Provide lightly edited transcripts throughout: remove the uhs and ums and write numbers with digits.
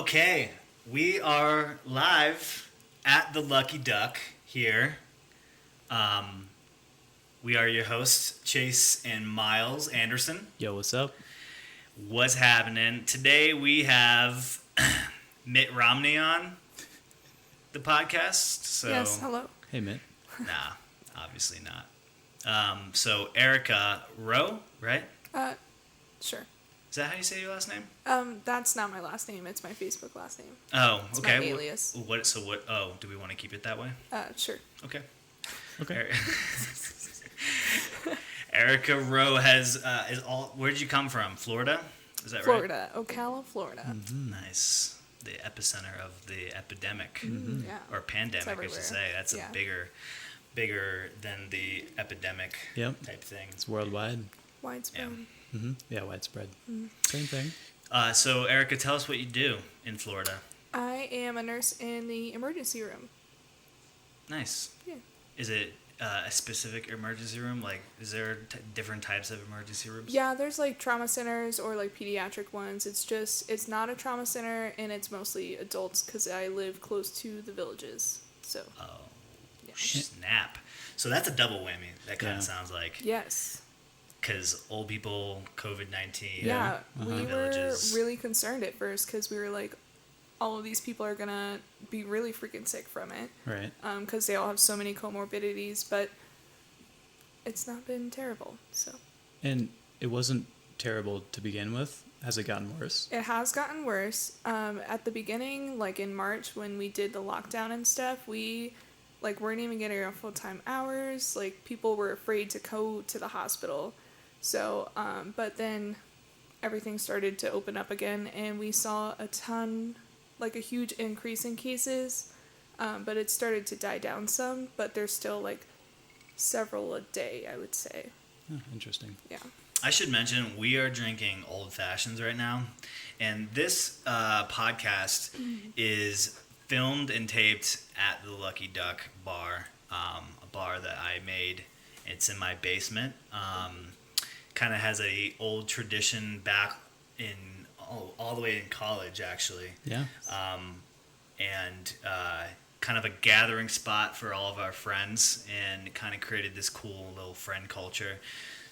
Okay, we are live at the Lucky Duck here. We are your hosts, Chase and Myles Anderson. Yo, what's up? What's happening? Today we have Mitt Romney on the podcast. So, Yes, hello. Hey, Mitt. Nah, obviously not. So Erica Rowe, right? Sure. Is that how you say your last name? That's not my last name. It's my Facebook last name. Oh, It's okay. my alias. What? So what? Oh, do we want to keep it that way? Sure. Okay. Okay. Erica Rowe is all. Where did you come from? Florida? Is that Florida. Ocala, Florida. right? Nice. The epicenter of the epidemic Yeah. or pandemic, I should everywhere. say. That's Yeah. a bigger than the epidemic Yep. type thing. It's worldwide. Widespread. Yeah, widespread. Same thing. So Erica, tell us what you do in Florida. I am a nurse in the emergency room. Nice. Yeah. Is it a specific emergency room? Like, is there different types of emergency rooms? Yeah, there's like trauma centers or like pediatric ones. It's not a trauma center and it's mostly adults because I live close to the villages. So. Oh, Yeah. snap. So that's a double whammy. That kind of Yeah. sounds like. Yes. Because old people, COVID-19. Yeah, the we were villages. really concerned at first because we were like, all of these people are gonna be really freaking sick from it. Right. Because they all have so many comorbidities, but it's not been terrible. So And it wasn't terrible to begin with. Has it gotten worse? it has gotten worse. At the beginning, like in March when we did the lockdown and stuff, we weren't even getting our full-time hours. Like people were afraid to go to the hospital. So, but then everything started to open up again, and we saw a huge increase in cases. But it started to die down some, but there's still several a day, I would say. Oh, interesting. Yeah. I should mention we are drinking Old Fashions right now, and this podcast is filmed and taped at the Lucky Duck bar, a bar that I made. It's in my basement. Kind of has a old tradition back in all the way in college, actually. Yeah. And kind of a gathering spot for all of our friends, and kind of created this cool little friend culture.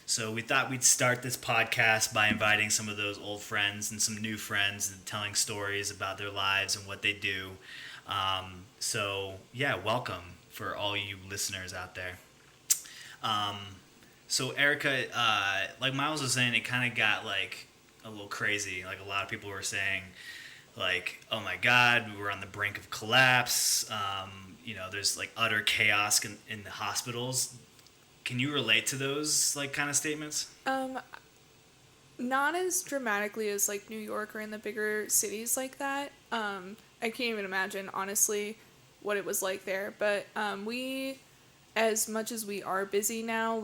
So we thought we'd start this podcast by inviting some of those old friends and some new friends and telling stories about their lives and what they do. So yeah, welcome for all you listeners out there. So Erica, like Myles was saying, it kind of got a little crazy. Like a lot of people were saying, oh my God, we were on the brink of collapse. There's utter chaos in the hospitals. Can you relate to those kind of statements? Not as dramatically as New York or in the bigger cities like that. I can't even imagine honestly what it was like there. But we, as much as we are busy now,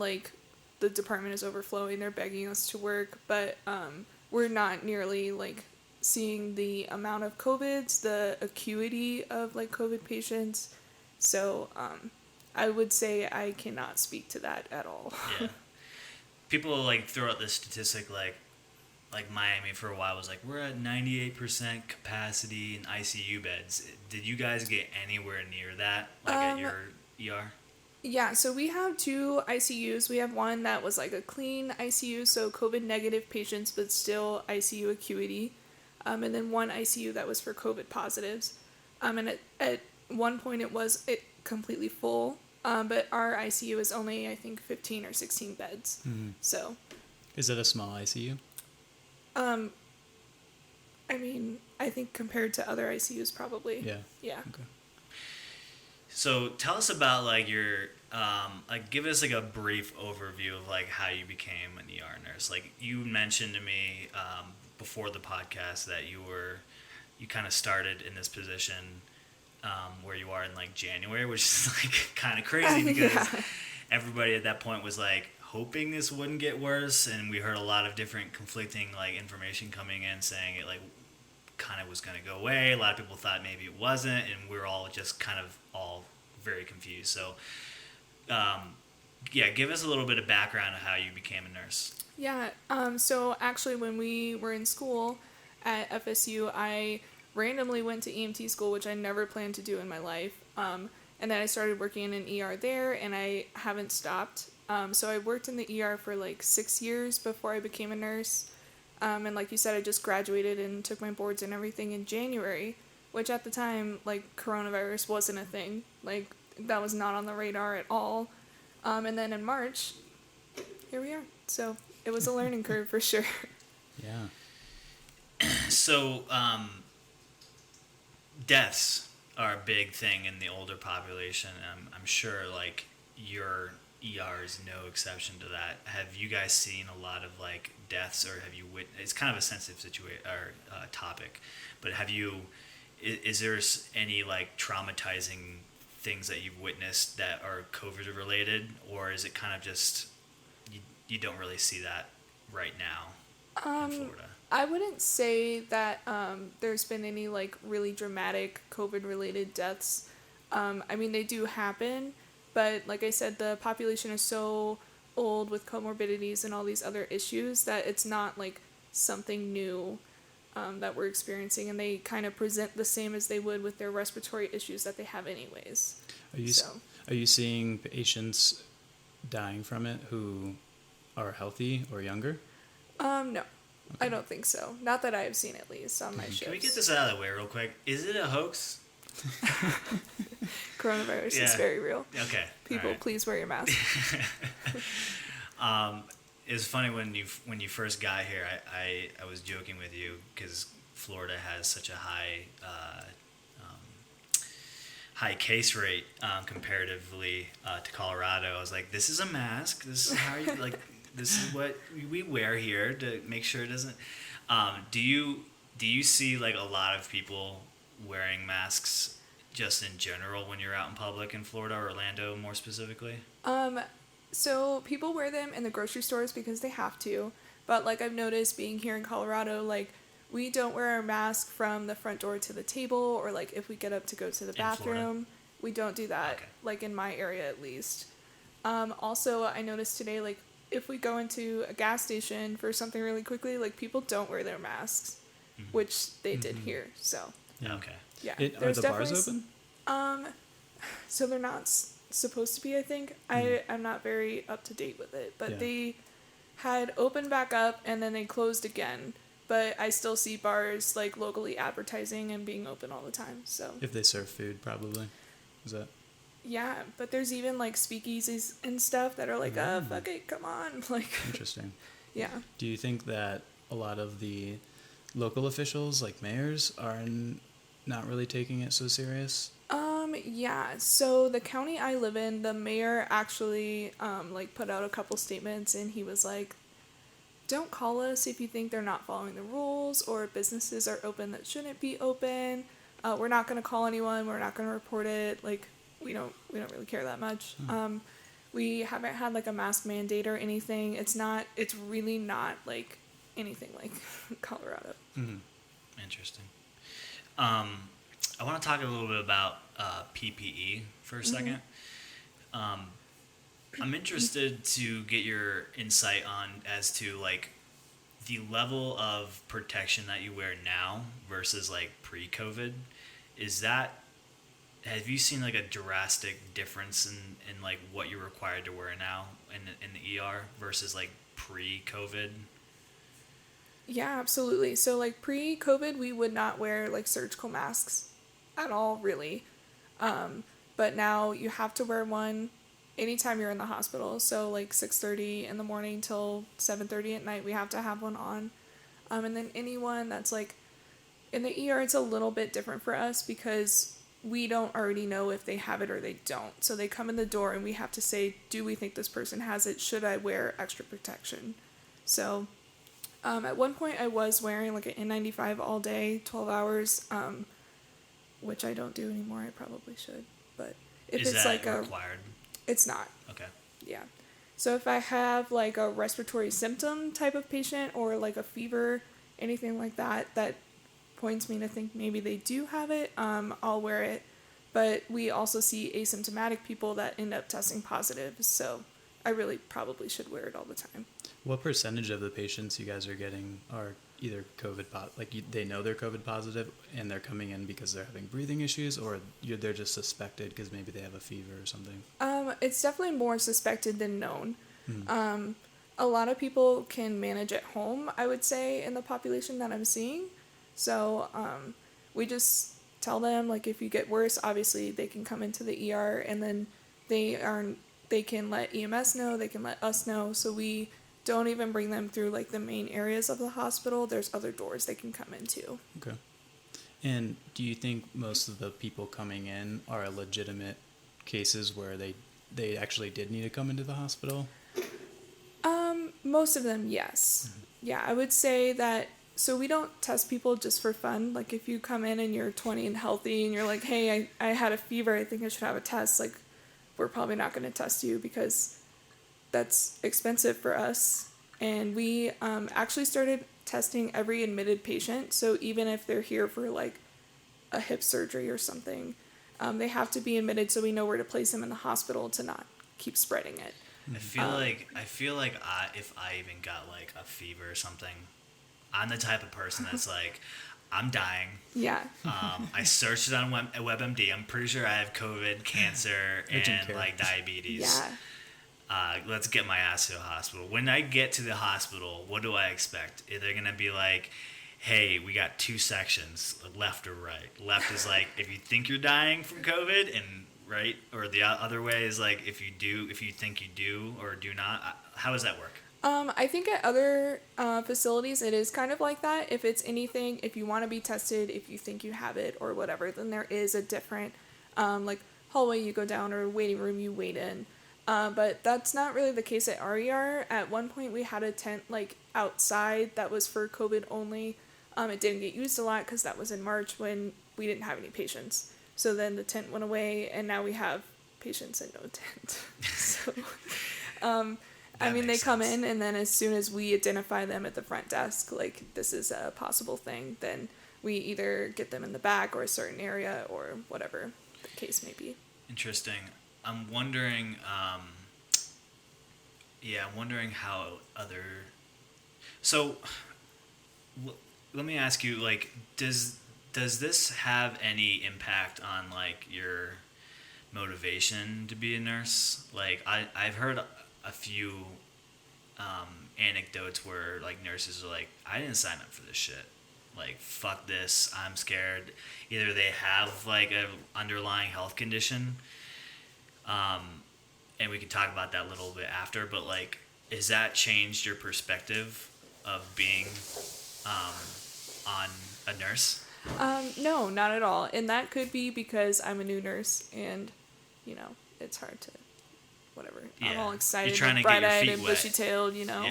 the department is overflowing. They're begging us to work, but we're not nearly seeing the amount of COVIDs, the acuity of COVID patients. So I would say I cannot speak to that at all. Yeah. People throw out this statistic like Miami for a while was we're at 98% capacity in ICU beds. Did you guys get anywhere near that at your ER? Yeah, so we have 2 ICUs. We have one that was a clean ICU, so COVID negative patients, but still ICU acuity. And then one ICU that was for COVID positives. And at one point it was completely full, but our ICU is only, I think, 15 or 16 beds. Mm-hmm. So. Is it a small ICU? I mean, I think compared to other ICUs, probably. Yeah. Yeah. Okay. So tell us about your give us a brief overview of how you became an ER nurse. You mentioned to me before the podcast that you kind of started in this position where you are in January, which is kind of crazy because Yeah. everybody at that point was hoping this wouldn't get worse, and we heard a lot of different conflicting information coming in saying it kind of was going to go away. A lot of people thought maybe it wasn't, and we were all just kind of all very confused. So give us a little bit of background of how you became a nurse. Yeah, so actually when we were in school at FSU, I randomly went to EMT school, which I never planned to do in my life. And then I started working in an ER there, and I haven't stopped. So I worked in the ER for like 6 years before I became a nurse. And like you said, I just graduated and took my boards and everything in January, which at the time, like, coronavirus wasn't a thing. Like, that was not on the radar at all. And then in March, here we are. So it was a learning curve for sure. Yeah. So, deaths are a big thing in the older population. I'm sure, like, your ER is no exception to that. Have you guys seen a lot of, like, deaths, or have you it's kind of a sensitive topic, but have you, is there any, like, traumatizing things that you've witnessed that are COVID related, or is it kind of just, you don't really see that right now in Florida? I wouldn't say that there's been any, like, really dramatic COVID-related deaths. I mean, they do happen, but like I said, the population is so old with comorbidities and all these other issues that it's not, like, something new that we're experiencing, and they kind of present the same as they would with their respiratory issues that they have anyways. Are you seeing patients dying from it who are healthy or younger? No. Okay. I don't think so. Not that I have seen, at least, on my shows. Can we get this out of the way real quick? Is it a hoax? Coronavirus is very real. Okay. People, please wear your mask. It was funny when you first got here. I was joking with you because Florida has such a high case rate comparatively to Colorado. I was like, this is a mask. This is how you like. This is what we wear here to make sure it doesn't. Do you see, like, a lot of people wearing masks just in general when you're out in public in Florida or Orlando more specifically? So people wear them in the grocery stores because they have to. But, like, I've noticed being here in Colorado, like, we don't wear our mask from the front door to the table, or, like, if we get up to go to the bathroom, we don't do that. Okay. Like, in my area at least. Also, I noticed today, like, if we go into a gas station for something really quickly, like, people don't wear their masks, which they did here. So yeah. Okay. Yeah. Are the bars open? So they're not supposed to be, I think. I'm not very up to date with it, but they had opened back up and then they closed again. But I still see bars, like, locally advertising and being open all the time. So if they serve food, probably. Is that? Yeah, but there's even, like, speakeasies and stuff that are like, fuck it, come on. Like, interesting. Yeah. Do you think that a lot of the local officials, like mayors, are not really taking it so serious? Yeah. So the county I live in, the mayor actually, like, put out a couple statements, and he was like, don't call us if you think they're not following the rules or businesses are open that shouldn't be open. We're not going to call anyone. We're not going to report it. Like, we don't really care that much. We haven't had, like, a mask mandate or anything. It's really not, like, anything like Colorado. Interesting. I want to talk a little bit about PPE for a second. I'm interested to get your insight on as to, like, the level of protection that you wear now versus, like, pre-COVID. Have you seen, like, a drastic difference in like what you're required to wear now in the ER versus, like, pre-COVID? Yeah, absolutely. So, like, pre-COVID, we would not wear, like, surgical masks at all, really. But now you have to wear one anytime you're in the hospital. So, like, 6:30 in the morning till 7:30 at night, we have to have one on. And then anyone that's, like, in the ER, it's a little bit different for us because we don't already know if they have it or they don't. So they come in the door and we have to say, do we think this person has it? Should I wear extra protection? So at one point I was wearing, like, an N95 all day, 12 hours, which I don't do anymore. I probably should. But if Is it's that like required? It's not. Okay. Yeah. So if I have, like, a respiratory symptom type of patient or, like, a fever, anything like that points me to think maybe they do have it, I'll wear it. But we also see asymptomatic people that end up testing positive. So I really probably should wear it all the time. What percentage of the patients you guys are getting are either they know they're COVID positive and they're coming in because they're having breathing issues, or they're just suspected because maybe they have a fever or something? It's definitely more suspected than known. Mm-hmm. A lot of people can manage at home, I would say, in the population that I'm seeing. So we just tell them, like, if you get worse, obviously they can come into the ER, and then they can let EMS know, they can let us know. So we don't even bring them through, like, the main areas of the hospital. There's other doors they can come into. Okay. And do you think most of the people coming in are legitimate cases where they actually did need to come into the hospital? Most of them, yes. Mm-hmm. Yeah, I would say that. So we don't test people just for fun. Like, if you come in and you're 20 and healthy and you're like, hey, I had a fever, I think I should have a test, like, we're probably not going to test you because that's expensive for us. And we actually started testing every admitted patient. So even if they're here for, like, a hip surgery or something, they have to be admitted so we know where to place them in the hospital to not keep spreading it. I feel like if I even got like a fever or something, I'm the type of person that's like, I'm dying. Yeah. I searched it on WebMD. I'm pretty sure I have COVID, cancer, and like diabetes. Yeah. Let's get my ass to the hospital. When I get to the hospital, what do I expect? Are they gonna be like, hey, we got 2 sections, left or right? Left is like if you think you're dying from COVID, and right, or the other way is like if you think you do or do not. How does that work? I think at other facilities it is kind of like that. If it's anything, if you want to be tested, if you think you have it or whatever, then there is a different like hallway you go down or waiting room you wait in. But that's not really the case at RER. At one point we had a tent like outside that was for COVID only. It didn't get used a lot because that was in March when we didn't have any patients. So then the tent went away, and now we have patients and no tent. So, I mean, they come in, and then as soon as we identify them at the front desk, like, this is a possible thing, then we either get them in the back or a certain area or whatever the case may be. Interesting. I'm wondering, I'm wondering how other... So, let me ask you, like, does this have any impact on, like, your motivation to be a nurse? Like, I've heard a few anecdotes where, like, nurses are like, I didn't sign up for this shit. Like, fuck this, I'm scared. Either they have, like, an underlying health condition, and we can talk about that a little bit after, but, like, has that changed your perspective of being on a nurse? No, not at all. And that could be because I'm a new nurse and, you know, it's hard to, whatever. Yeah. I'm all excited and bright-eyed and bushy-tailed, you know.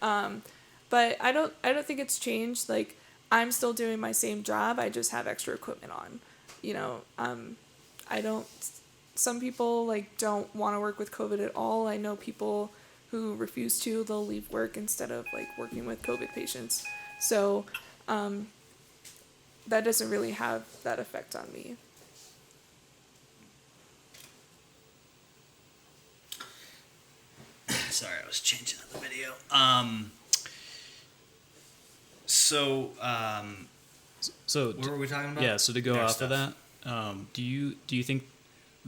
Yeah. But I don't think it's changed. Like, I'm still doing my same job. I just have extra equipment on, you know. Some people, like, don't want to work with COVID at all. I know people who refuse to. They'll leave work instead of, like, working with COVID patients. So, that doesn't really have that effect on me. Sorry, I was changing up the video. So what were we talking about? Yeah, so to go off of that, do you think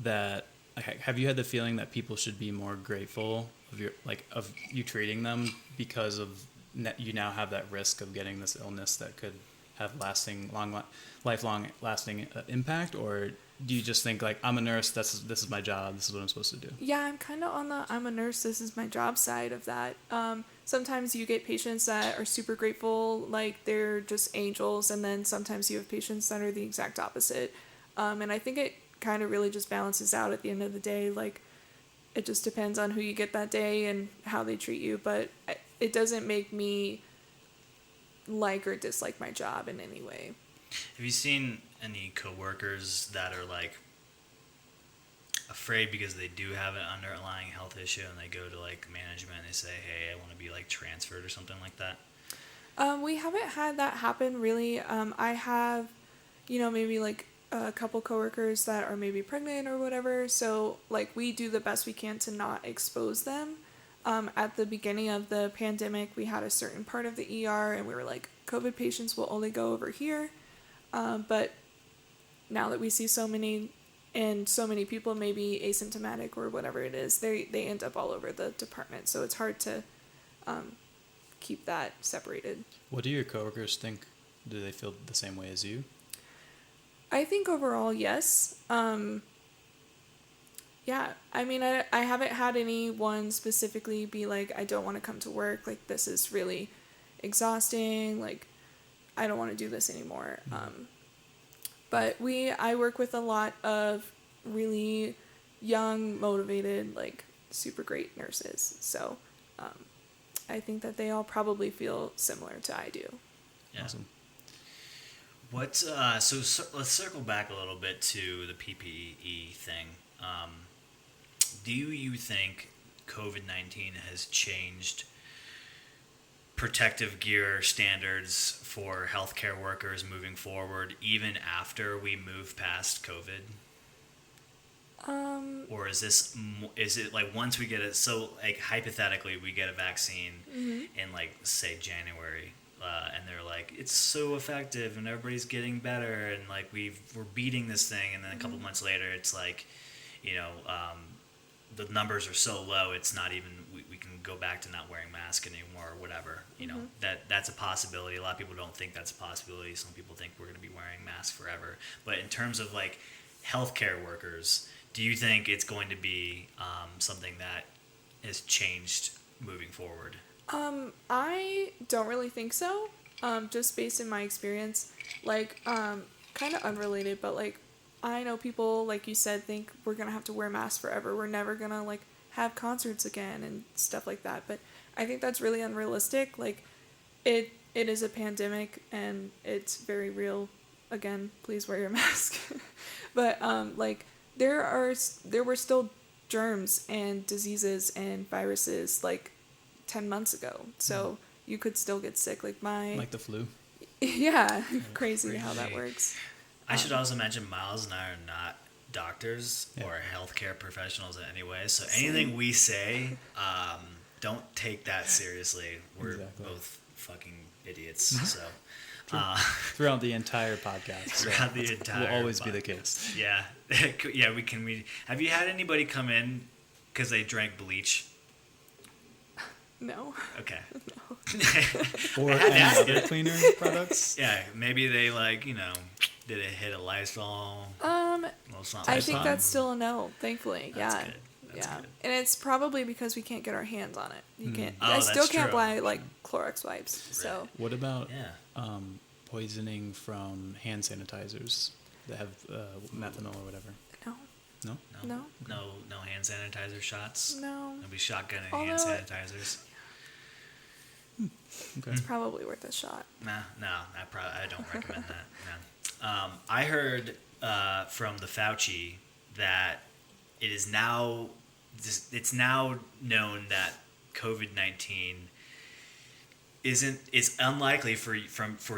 that, have you had the feeling that people should be more grateful of you treating them because of you now have that risk of getting this illness that could have lifelong lasting impact? Or do you just think, like, I'm a nurse, this is my job, this is what I'm supposed to do? Yeah, I'm kind of on the I'm a nurse, this is my job side of that. Sometimes you get patients that are super grateful, like they're just angels, and then sometimes you have patients that are the exact opposite. And I think it kind of really just balances out at the end of the day. Like, it just depends on who you get that day and how they treat you, but it doesn't make me like or dislike my job in any way. Have you seen any coworkers that are, like, afraid because they do have an underlying health issue and they go to, like, management and they say, hey, I want to be, like, transferred or something like that? We haven't had that happen really. I have, maybe like a couple coworkers that are maybe pregnant or whatever. So like we do the best we can to not expose them. At the beginning of the pandemic, we had a certain part of the ER and we were like, COVID patients will only go over here. But now that we see so many and so many people maybe asymptomatic or whatever it is, they end up all over the department. So it's hard to keep that separated. What do your coworkers think? Do they feel the same way as you? I think overall, yes. Yeah, I mean, I haven't had anyone specifically be like, I don't want to come to work. Like, this is really exhausting. Like, I don't want to do this anymore. But I work with a lot of really young, motivated, like, super great nurses. So I think that they all probably feel similar to I do. Yeah. Awesome. So let's circle back a little bit to the PPE thing. Do you think COVID-19 has changed protective gear standards for healthcare workers moving forward, even after we move past COVID? Or is it like once we get it? So like hypothetically, we get a vaccine in like say January, and they're like it's so effective and everybody's getting better and like we're beating this thing, and then a couple months later, it's like, the numbers are so low, it's not even we can go back to not wearing masks anymore or whatever. That's a possibility. A lot of people don't think that's a possibility. Some people think we're going to be wearing masks forever. But in terms of like healthcare workers, do you think it's going to be something that has changed moving forward? I don't really think so. Just based in my experience, like, kind of unrelated, but like, I know people, like you said, think we're gonna have to wear masks forever. We're never gonna like have concerts again and stuff like that. But I think that's really unrealistic. Like, it is a pandemic and it's very real. Again, please wear your mask. But like, there were still germs and diseases and viruses like 10 months ago. So you could still get sick. Like the flu. Yeah, crazy how that works. I should also mention Myles and I are not doctors or healthcare professionals in any way. So anything we say, don't take that seriously. We're both fucking idiots. So throughout the entire podcast. Will always be the case. Yeah. Yeah, we have you had anybody come in because they drank bleach? No. Okay. No. Or any other cleaner products? Yeah, maybe they did it hit a Lysol? I think that's still a no, thankfully. That's Yeah. good. That's good. And it's probably because we can't get our hands on it. You can't. Oh, I still that's can't true. buy like Clorox wipes. Right. So. What about poisoning from hand sanitizers that have methanol or whatever? No. No? No. No hand sanitizer shots? No. Nobody shotgunning hand sanitizers? Okay. It's probably worth a shot. No, I don't recommend that. No. I heard from the Fauci that it's now known that COVID-19 it's unlikely for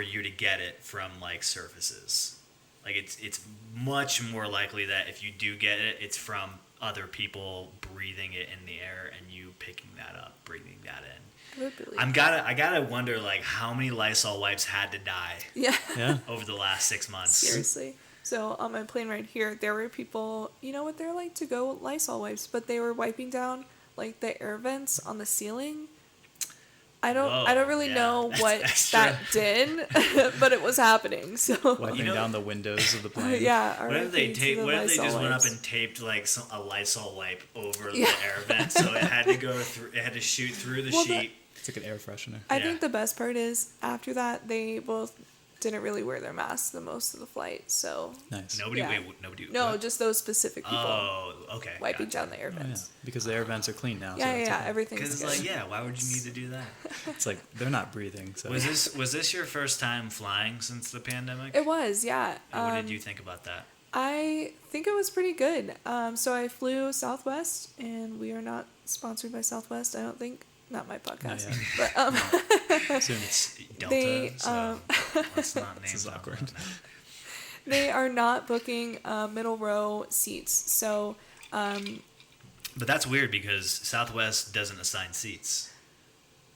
you to get it from like surfaces. Like it's much more likely that if you do get it, it's from other people breathing it in the air and you picking that up, breathing that in. I would believe. I gotta wonder like how many Lysol wipes had to die. Yeah. Over the last 6 months. Seriously. So on my plane right here, there were people, what they're like to go Lysol wipes, but they were wiping down like the air vents on the ceiling. I don't really know what that did, but it was happening. So wiping down the windows of the plane. Yeah. What if they just went up and taped like a Lysol wipe over the air vent, so it had to go through, it had to shoot through the sheet. It's like an air freshener. I think the best part is after that they both didn't really wear their masks the most of the flight. So nice. Nobody. No, just those specific people. Oh, okay. Wiping down the air vents. Because the air vents are clean now. Yeah, everything's good. Because it's like, why would you need to do that? It's like they're not breathing. So was this your first time flying since the pandemic? It was, yeah. And what did you think about that? I think it was pretty good. So I flew Southwest, and we are not sponsored by Southwest. I don't think. Not my podcast, but soon it's Delta. So let's not name this is awkward. They are not booking middle row seats. So, But that's weird because Southwest doesn't assign seats,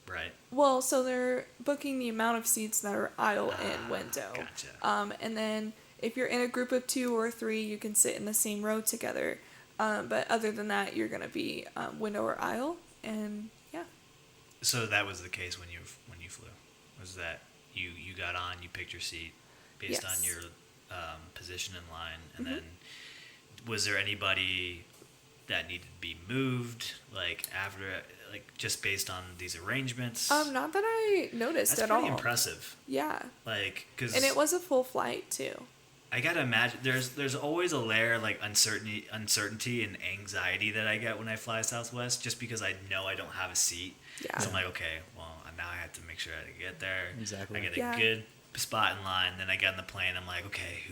right? well, so they're booking the amount of seats that are aisle and window. Gotcha. And then if you're in a group of 2 or 3, you can sit in the same row together. But other than that, you're gonna be window or aisle, and yeah. So that was the case when you flew. Was that you got on, you picked your seat based Yes. on your position in line, and Mhm. then was there anybody that needed to be moved, like after, like just based on these arrangements? Not that I noticed That's at pretty all. impressive. Yeah, Like, because and it was a full flight too. I gotta imagine there's always a layer of like uncertainty and anxiety that I get when I fly Southwest, just because I know I don't have a seat. Yeah. So I'm like, okay, well now I have to make sure I get there. Exactly. I get a Yeah. good spot in line. Then I get on the plane. I'm like, okay,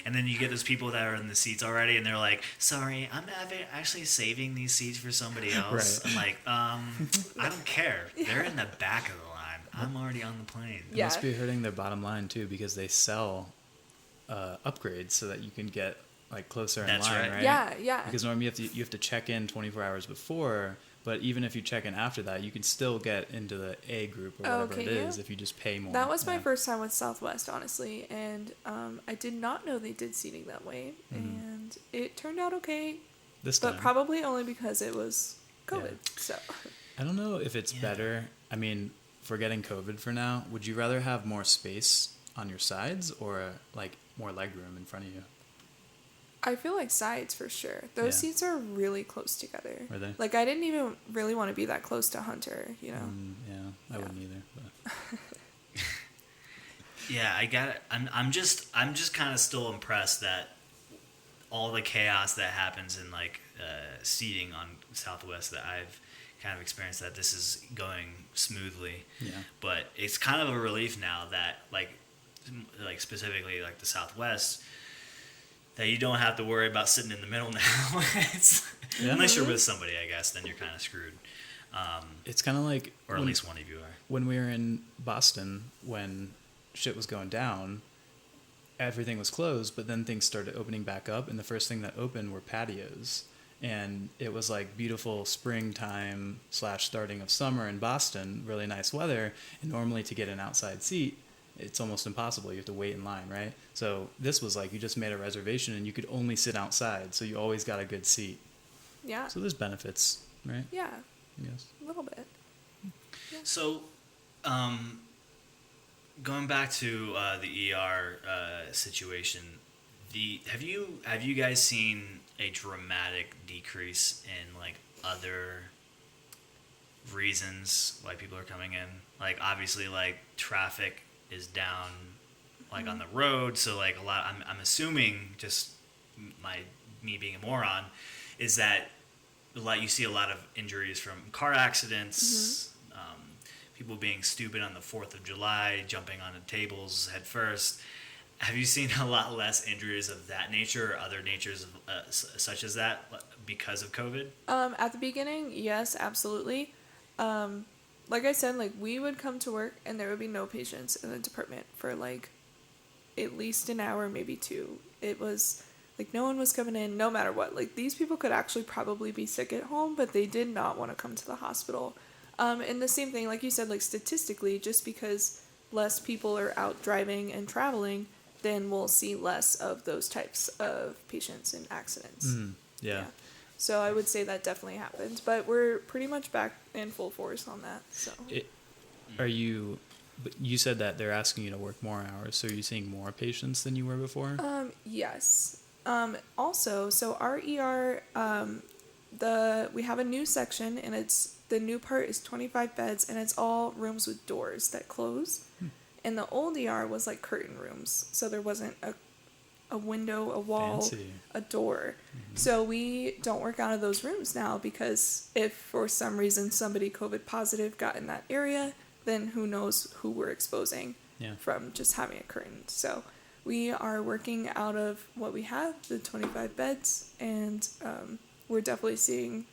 and then you get those people that are in the seats already, and they're like, sorry, I'm actually saving these seats for somebody else. Right. I'm like, I don't care. They're in the back of the line. I'm already on the plane. It Yeah. must be hurting their bottom line too, because they sell upgrades so that you can get like closer in That's line, right. right? Yeah. Because normally you have to check in 24 hours before, but even if you check in after that, you can still get into the A group or Oh, whatever it okay, yeah. is if you just pay more. That was my Yeah. first time with Southwest, honestly, and I did not know they did seating that way, Mm-hmm. and it turned out okay, This but time. probably only because it was COVID. So, I don't know if it's Yeah. better. I mean, forgetting COVID for now, would you rather have more space on your sides or like more leg room in front of you? I feel like sides for sure. Those Yeah. seats are really close together. Are they? Like I didn't even really want to be that close to Hunter, you know. Yeah, I wouldn't either. But. Yeah, I got it. I'm just kind of still impressed that all the chaos that happens in like seating on Southwest, that I've kind of experienced, that this is going smoothly. Yeah. But it's kind of a relief now that like specifically like the Southwest, that you don't have to worry about sitting in the middle now. Yeah. Unless you're with somebody, I guess, then you're kind of screwed. It's kind of like Or at least one of you are. when we were in Boston, when shit was going down, everything was closed, but then things started opening back up, and the first thing that opened were patios. And it was like beautiful springtime / starting of summer in Boston, really nice weather. And normally to get an outside seat, it's almost impossible. You have to wait in line, right? So this was like you just made a reservation and you could only sit outside, so you always got a good seat. Yeah. So there's benefits, right? Yeah, I guess. a little bit. So, going back to the ER situation, have you guys seen a dramatic decrease in like other reasons why people are coming in? Like obviously, like traffic is down, like on the road. So like a lot. I'm assuming, just me being a moron, is that you see a lot of injuries from car accidents. People being stupid on the 4th of July, jumping onto tables head first. Have you seen a lot less injuries of that nature or other natures of, such as that because of COVID? At the beginning, yes, absolutely. Like I said, like we would come to work and there would be no patients in the department for like at least an hour, maybe 2. It was like no one was coming in, no matter what. Like these people could actually probably be sick at home, but they did not want to come to the hospital. And the same thing, like you said, like statistically, just because less people are out driving and traveling, then we'll see less of those types of patients in accidents. Yeah. So I would say that definitely happened, but we're pretty much back in full force on that. So But you said that they're asking you to work more hours, so are you seeing more patients than you were before? yes. Also, so our ER, we have a new section, and the new part is 25 beds, and it's all rooms with doors that close. And the old ER was like curtain rooms, so there wasn't a window, a wall, Fancy. a door. So we don't work out of those rooms now, because if for some reason somebody COVID positive got in that area, then who knows who we're exposing from just having a curtain. So we are working out of what we have, the 25 beds, and we're definitely seeing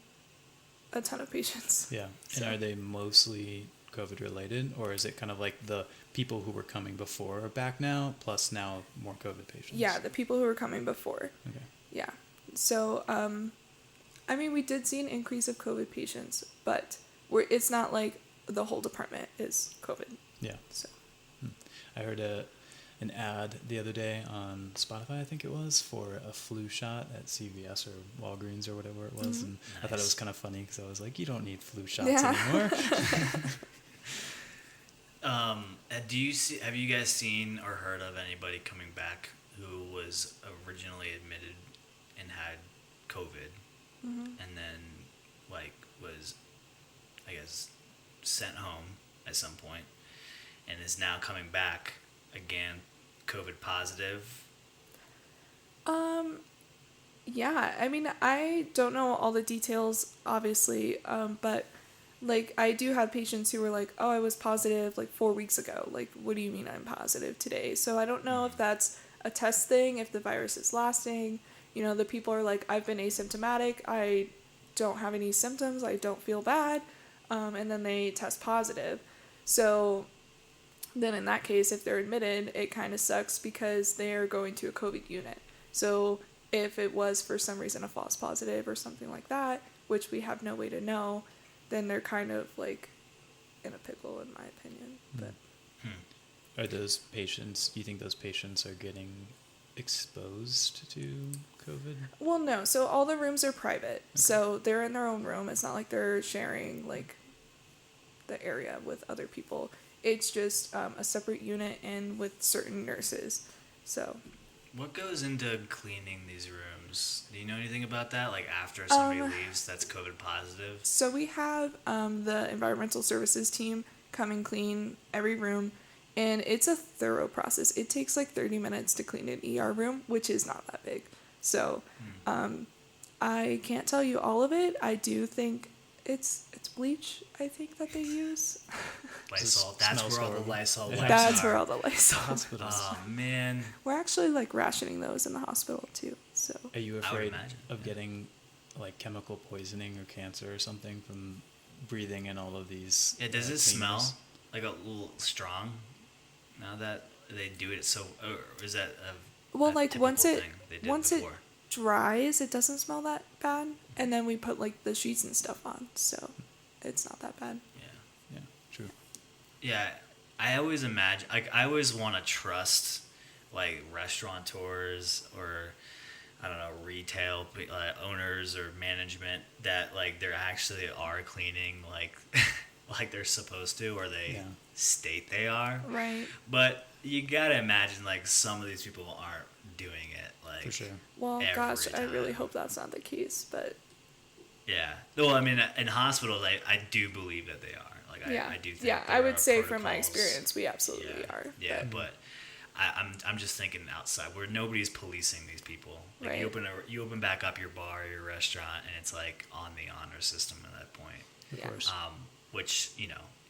a ton of patients. Yeah. And So- are they mostly COVID related, or is it kind of like the people who were coming before are back now, plus now more COVID patients? Yeah, the people who were coming before. Okay. Yeah. So, I mean, we did see an increase of COVID patients, but it's not like the whole department is COVID. Yeah. So. I heard an ad the other day on Spotify, I think it was, for a flu shot at CVS or Walgreens or whatever it was, and I thought it was kind of funny because I was like, you don't need flu shots anymore. Have you guys seen or heard of anybody coming back who was originally admitted and had COVID, and then was, I guess, sent home at some point, and is now coming back again, COVID positive? Yeah, I mean, I don't know all the details, obviously, but, like, I do have patients who were like, oh, I was positive, like, 4 weeks ago. Like, what do you mean I'm positive today? So I don't know if that's a test thing, if the virus is lasting. You know, the people are like, I've been asymptomatic, I don't have any symptoms, I don't feel bad, and then they test positive. So then in that case, if they're admitted, it kind of sucks because they're going to a COVID unit. So if it was for some reason a false positive or something like that, which we have no way to know, then they're kind of like in a pickle, in my opinion. But Are those patients, do you think those patients are getting exposed to COVID? Well, no. So all the rooms are private. Okay. So they're in their own room. It's not like they're sharing like the area with other people. It's just a separate unit and with certain nurses. So. What goes into cleaning these rooms? Do you know anything about that? Like after somebody leaves that's COVID positive? So we have the environmental services team come and clean every room, and it's a thorough process. It takes like 30 minutes to clean an ER room, which is not that big. So I can't tell you all of it. I do think it's bleach, I think, that they use. Lysol. That's where all the Lysol wipes That's are. where all the Lysol. Oh, man. We're actually like rationing those in the hospital too. So. Are you afraid of getting like chemical poisoning or cancer or something from breathing in all of these? Yeah, does it smell like a little strong now that they do it so, or is that once it dries, it doesn't smell that bad, and then we put like the sheets and stuff on, so it's not that bad. Yeah, true. Yeah, I always imagine, like, I always want to trust like restaurateurs or I don't know, retail owners or management that like they actually are cleaning like like they're supposed to, or they state they are. Right. But you gotta imagine like some of these people aren't doing it like for sure. Well, gosh, I really hope that's not the case, but yeah. Well, I mean, in hospitals, I do believe that they are. Like, I do think. Yeah, I would say from my experience, we absolutely are. Yeah, but I'm just thinking outside where nobody's policing these people. Like right. You open back up your bar or your restaurant, and it's like on the honor system at that point. Of course. Which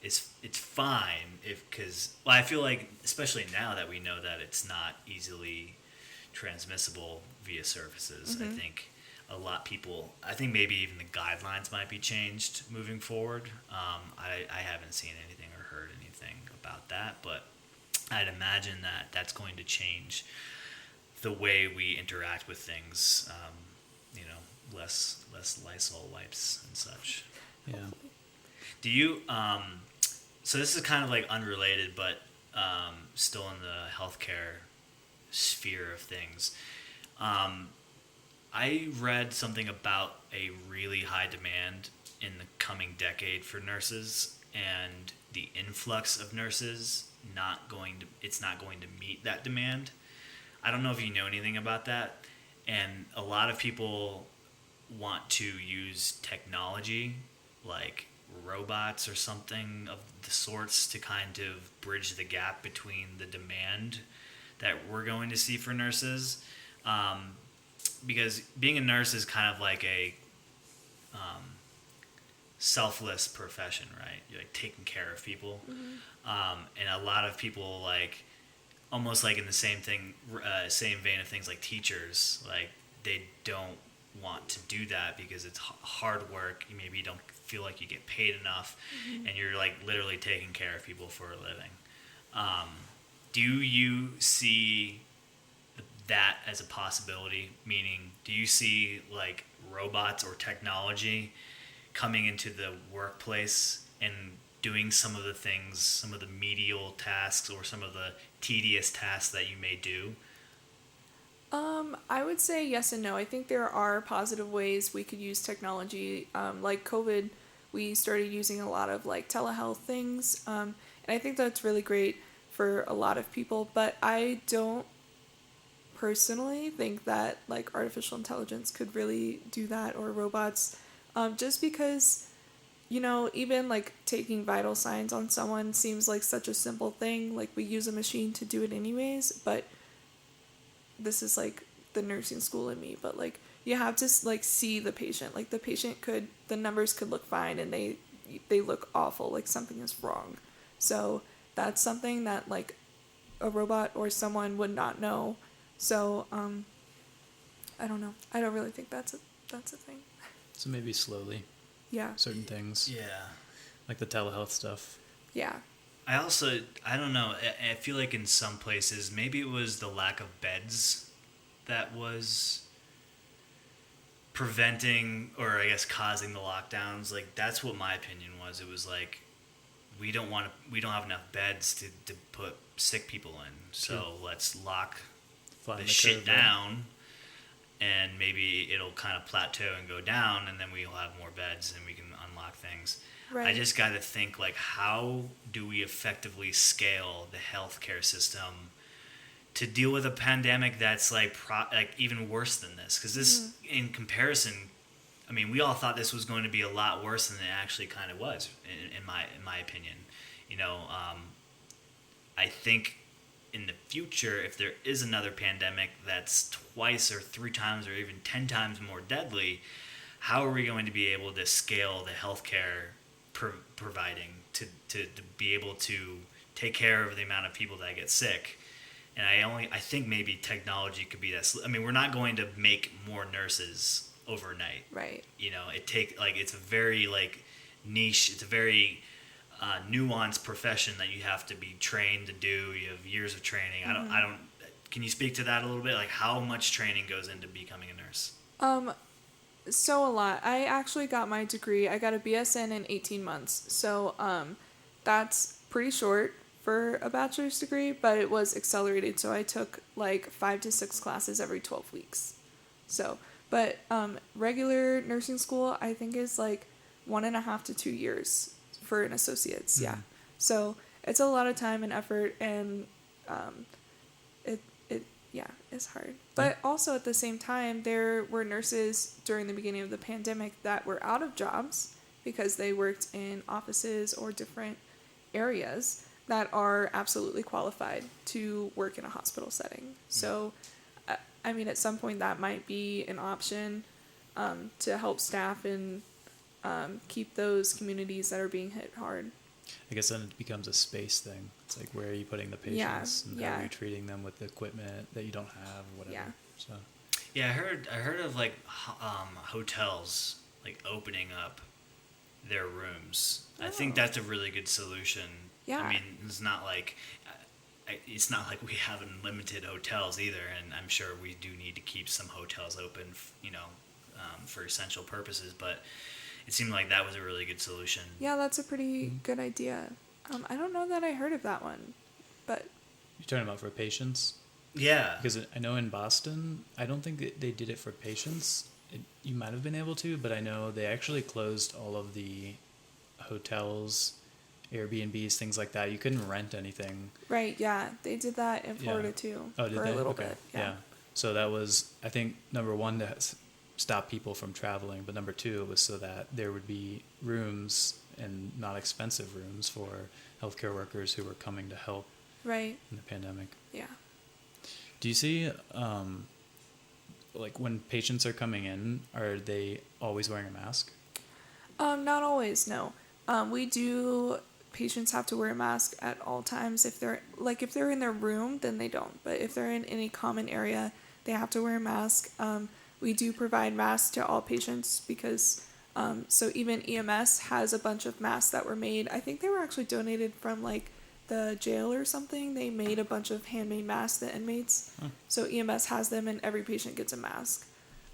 it's fine because I feel like especially now that we know that it's not easily transmissible via surfaces. I think I think maybe even the guidelines might be changed moving forward. I haven't seen anything or heard anything about that, but I'd imagine that that's going to change the way we interact with things. Less Lysol wipes and such. Yeah. Do you? So this is kind of like unrelated, but still in the healthcare sphere of things. I read something about a really high demand in the coming decade for nurses, and the influx of nurses it's not going to meet that demand. I don't know if you know anything about that, and a lot of people want to use technology like robots or something of the sorts to kind of bridge the gap between the demand that we're going to see for nurses. Because being a nurse is kind of like a selfless profession, right? You're like taking care of people. And a lot of people like almost like in the same vein of things like teachers, like they don't want to do that because it's hard work. You maybe don't feel like you get paid enough, and you're like literally taking care of people for a living. Do you see that as a possibility? Meaning, do you see like robots or technology coming into the workplace and doing some of the things, some of the medial tasks or some of the tedious tasks that you may do? I would say yes and no. I think there are positive ways we could use technology. Like COVID, we started using a lot of like telehealth things, and I think that's really great for a lot of people. But I don't personally think that like artificial intelligence could really do that, or robots, just because, even like taking vital signs on someone seems like such a simple thing. Like we use a machine to do it anyways, but this is like the nursing school in me, but like you have to like see the patient. Like the numbers could look fine and they look awful, like something is wrong. So that's something that like a robot or someone would not know. So I don't know. I don't really think that's a thing. So maybe slowly, Yeah. certain things, Yeah. like the telehealth stuff. Yeah. I don't know. I feel like in some places, maybe it was the lack of beds that was preventing, or I guess causing the lockdowns. Like that's what my opinion was. It was like we don't have enough beds to put sick people in. So let's lock Flatten the the shit curve, right? down, and maybe it'll kind of plateau and go down, and then we'll have more beds and we can unlock things. Right. I just got to think, like, how do we effectively scale the healthcare system to deal with a pandemic that's like even worse than this? Because this, in comparison, I mean, we all thought this was going to be a lot worse than it actually kind of was, in my opinion. I think in the future, if there is another pandemic that's twice or 3 times or even 10 times more deadly, how are we going to be able to scale the healthcare providing to be able to take care of the amount of people that get sick? And I think maybe technology could be that. I mean, we're not going to make more nurses overnight. Right. It's a very like niche. It's a very nuanced profession that you have to be trained to do. You have years of training. I don't. Can you speak to that a little bit? Like how much training goes into becoming a nurse? So a lot. I actually got my degree. I got a BSN in 18 months. So that's pretty short for a bachelor's degree, but it was accelerated. So I took like 5 to 6 classes every 12 weeks. So, but regular nursing school, I think is like 1.5 to 2 years for an associate's. Yeah. So it's a lot of time and effort, and it's hard. But also at the same time, there were nurses during the beginning of the pandemic that were out of jobs because they worked in offices or different areas that are absolutely qualified to work in a hospital setting. So, I mean, at some point that might be an option to help staff and keep those communities that are being hit hard. I guess then it becomes a space thing. It's like, where are you putting the patients, and how are you treating them with the equipment that you don't have, or whatever. Yeah. So. Yeah, I heard of like hotels like opening up their rooms. I think that's a really good solution. Yeah. I mean, it's not like we have unlimited hotels either, and I'm sure we do need to keep some hotels open, for essential purposes. But it seemed like that was a really good solution. Yeah, that's a pretty good idea. I don't know that I heard of that one, but... You're talking about for patients? Yeah. Because I know in Boston, I don't think they did it for patients. You might have been able to, but I know they actually closed all of the hotels, Airbnbs, things like that. You couldn't rent anything. Right, yeah. They did that in Florida too. Oh, did for they? a little Okay. bit. Yeah. So that was, I think, number one, to stop people from traveling, but number two, it was so that there would be rooms, and not expensive rooms, for healthcare workers who were coming to help Right. in the pandemic. Yeah. Do you see, like when patients are coming in, are they always wearing a mask? Not always, no. Patients have to wear a mask at all times. If they're in their room, then they don't. But if they're in any common area, they have to wear a mask. we do provide masks to all patients because, so even EMS has a bunch of masks that were made. I think they were actually donated from like the jail or something. They made a bunch of handmade masks, the inmates. So EMS has them and every patient gets a mask.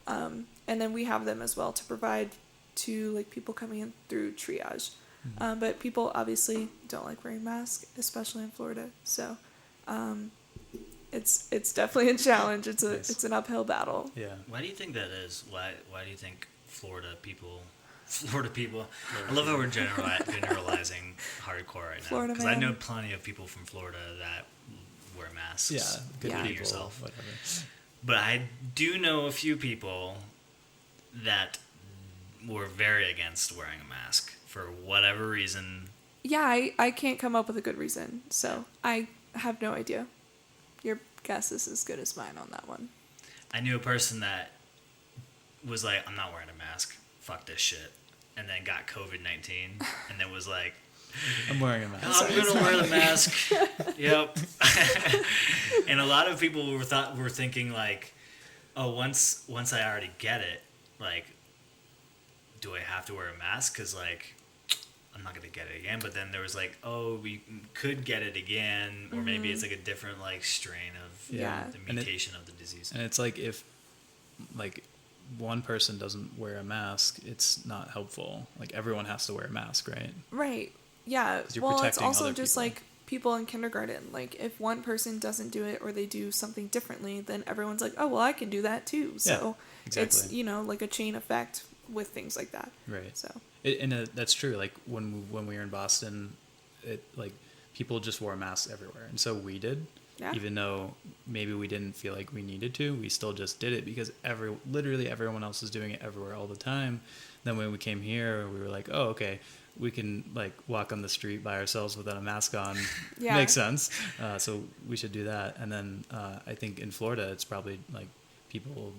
And then we have them as well to provide to like people coming in through triage. But people obviously don't like wearing masks, especially in Florida. So it's definitely a challenge. It's an uphill battle. Yeah. Why do you think that is? Why do you think Florida people, I love how we're generalizing hardcore right now. Because I know plenty of people from Florida that wear masks. Yeah, good people, yourself. whatever. But I do know a few people that were very against wearing a mask for whatever reason. Yeah, I can't come up with a good reason, so I have no idea. Your guess is as good as mine on that one. I knew a person that was like, I'm not wearing a mask. Fuck this shit. And then got COVID-19 and then was like, I'm wearing a mask. I'm going to wear the mask. Yep. And a lot of people were thinking like, oh, once I already get it, like, do I have to wear a mask? Because, like, I'm not going to get it again. But then there was like, oh, we could get it again. Or maybe it's like a different, like, strain of the mutation of the disease. And it's like if, like, one person doesn't wear a mask, it's not helpful. Like, everyone has to wear a mask, right? Right. Yeah. You're Well, it's protecting also other just people. like people in kindergarten. Like, if one person doesn't do it or they do something differently, then everyone's like, oh, well, I can do that too. So exactly. it's, like a chain effect with things like that. Right. So. That's true. Like, when we were in Boston, like, people just wore masks everywhere. And so we did. Yeah. Even though maybe we didn't feel like we needed to, we still just did it because literally everyone else is doing it everywhere all the time. Then when we came here, we were like, oh, okay, we can like walk on the street by ourselves without a mask on. Yeah. Makes sense. So we should do that. And then I think in Florida, it's probably like people.